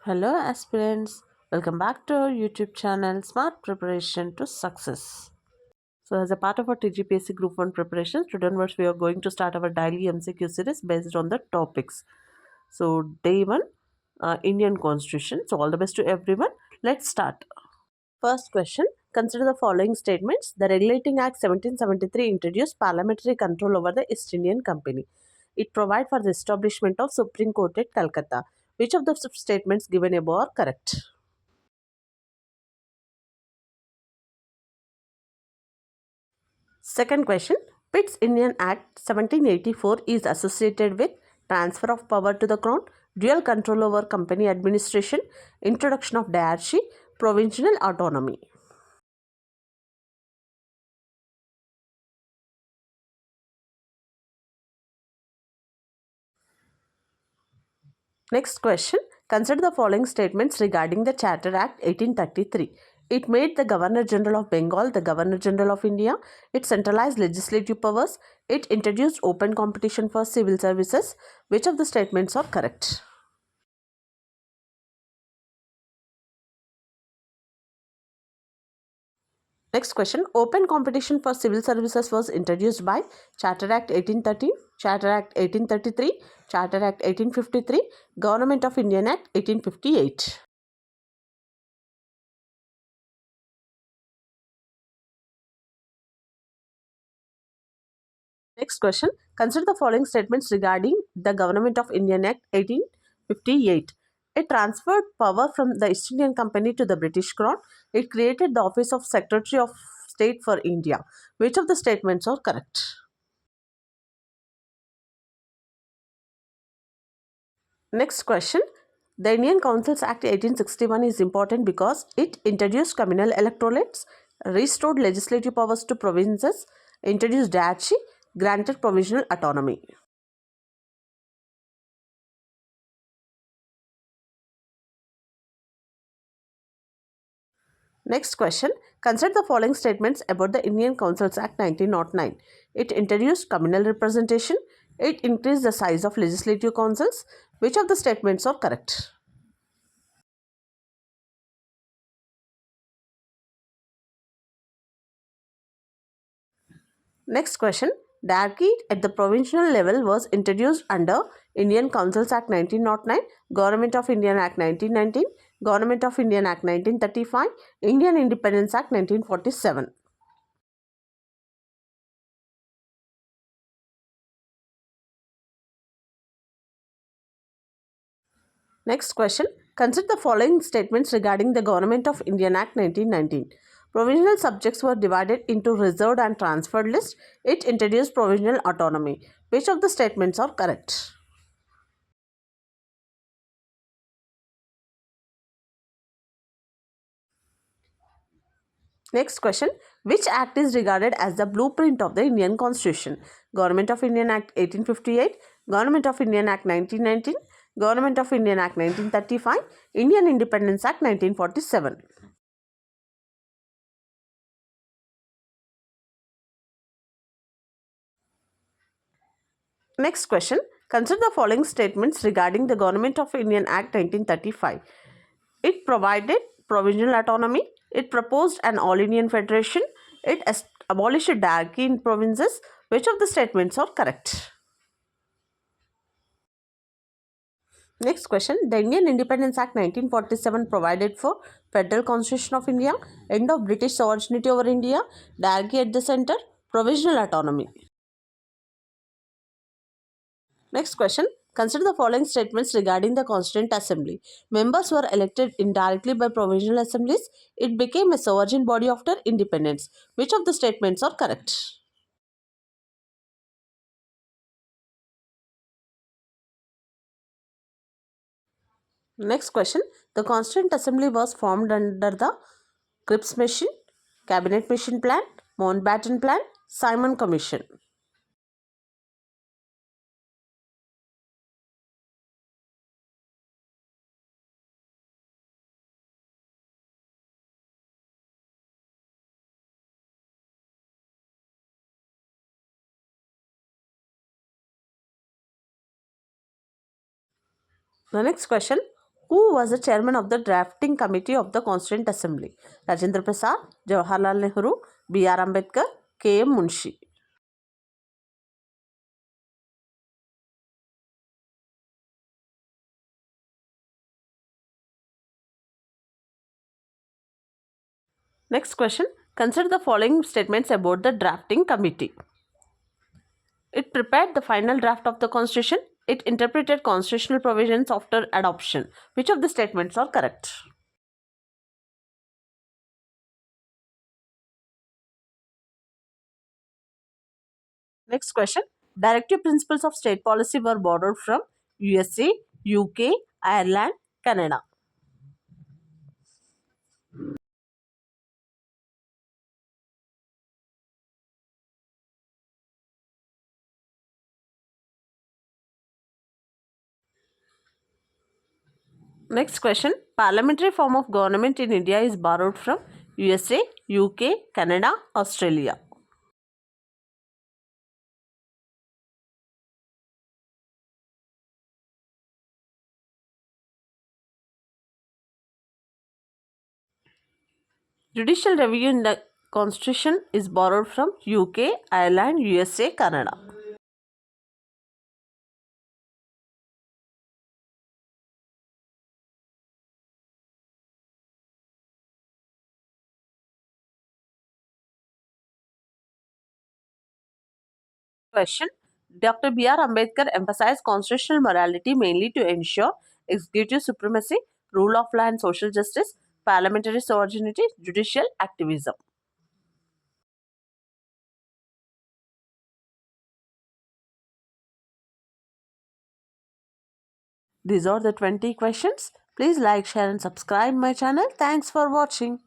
Hello aspirants, welcome back to our YouTube channel Smart Preparation to Success. So as a part of our TGPSC Group 1 preparation, today onwards we are going to start our daily MCQ series based on the topics. So day 1, Indian Constitution. So all the best to everyone. Let's start. First question, consider the following statements. The Regulating Act 1773 introduced parliamentary control over the East Indian Company. It provided for the establishment of Supreme Court at Calcutta. Which of the statements given above are correct? Second question, Pitt's Indian Act 1784 is associated with transfer of power to the crown, dual control over company administration, introduction of diarchy, provincial autonomy. Next question, consider the following statements regarding the Charter Act 1833. It made the Governor General of Bengal the Governor General of India. It centralized legislative powers. It introduced open competition for civil services. Which of the statements are correct? Next question. Open competition for civil services was introduced by Charter Act 1813, Charter Act 1833, Charter Act 1853, Government of Indian Act 1858. Next question. Consider the following statements regarding the Government of Indian Act 1858. It transferred power from the East Indian Company to the British Crown. It created the office of Secretary of State for India. Which of the statements are correct? Next question. The Indian Councils Act 1861 is important because it introduced communal electorates, restored legislative powers to provinces, introduced diarchy, granted provisional autonomy. Next question. Consider the following statements about the Indian Councils Act 1909. It introduced communal representation. It increased the size of legislative councils. Which of the statements are correct? Next question. Diarchy at the provincial level was introduced under Indian Councils Act 1909, Government of Indian Act 1919, Government of Indian Act 1935, Indian Independence Act 1947. Next question. Consider the following statements regarding the Government of Indian Act 1919. Provisional subjects were divided into reserved and transferred lists. It introduced provisional autonomy. Which of the statements are correct? Next question. Which act is regarded as the blueprint of the Indian Constitution? Government of Indian Act 1858, Government of Indian Act 1919, Government of Indian Act 1935, Indian Independence Act 1947. Next question. Consider the following statements regarding the Government of Indian Act 1935. It provided provisional autonomy. It proposed an all-Indian federation. It abolished diarchy in provinces. Which of the statements are correct? Next question. The Indian Independence Act 1947 provided for Federal Constitution of India, end of British sovereignty over India, diarchy at the center, provisional autonomy. Next question. Consider the following statements regarding the Constituent Assembly. Members were elected indirectly by provisional assemblies. It became a sovereign body after independence. Which of the statements are correct? Next question. The Constituent Assembly was formed under the Cripps Mission, Cabinet Mission Plan, Mountbatten Plan, Simon Commission. The next question. Who was the chairman of the drafting committee of the Constituent Assembly? Rajendra Prasad, Jawaharlal Nehru, B.R. Ambedkar, K.M. Munshi. Next question. Consider the following statements about the drafting committee. It prepared the final draft of the constitution. It interpreted constitutional provisions after adoption. Which of the statements are correct? Next question. Directive principles of state policy were borrowed from USA, UK, Ireland, Canada. Next question. Parliamentary form of government in India is borrowed from USA, UK, Canada, Australia. Judicial review in the constitution is borrowed from UK, Ireland, USA, Canada. Question. Dr. B.R. Ambedkar emphasized constitutional morality mainly to ensure executive supremacy, rule of law and social justice, parliamentary sovereignty, judicial activism. These are the 20 questions. Please like, share and subscribe my channel. Thanks for watching.